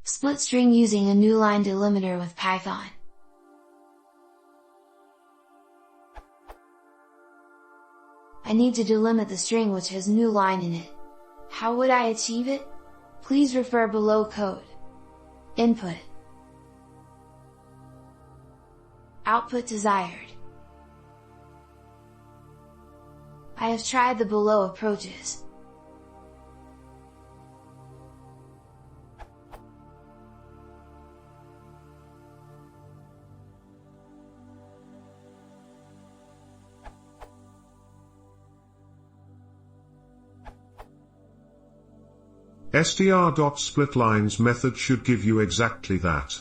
Split string using a newline delimiter with Python. I need to delimit the string which has newline in it. How would I achieve it? Please refer below code. Input. Output desired. I have tried the below approaches. str.splitlines method should give you exactly that.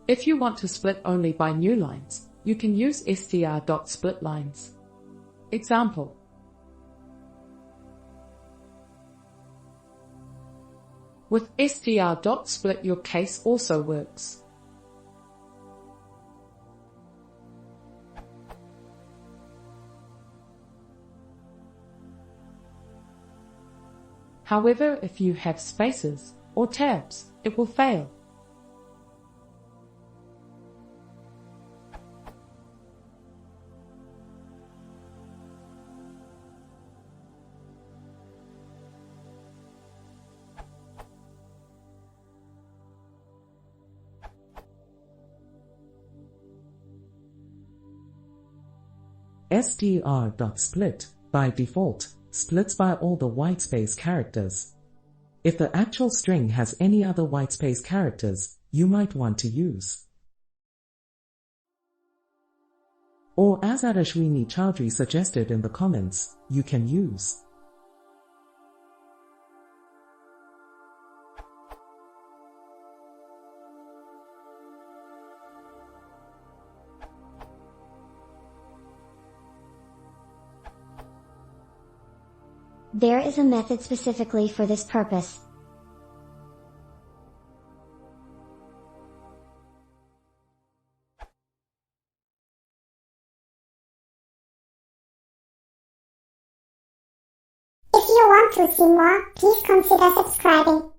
If you want to split only by newlines, you can use str.splitlines. Example. With str.split your case also works. However, if you have spaces or tabs, it will fail. str.split, by default, splits by all the whitespace characters. If the actual string has any other whitespace characters, you might want to use. Or as Adashwini Chaudhry suggested in the comments, you can use There is a method specifically for this purpose. If you want to see more, please consider subscribing.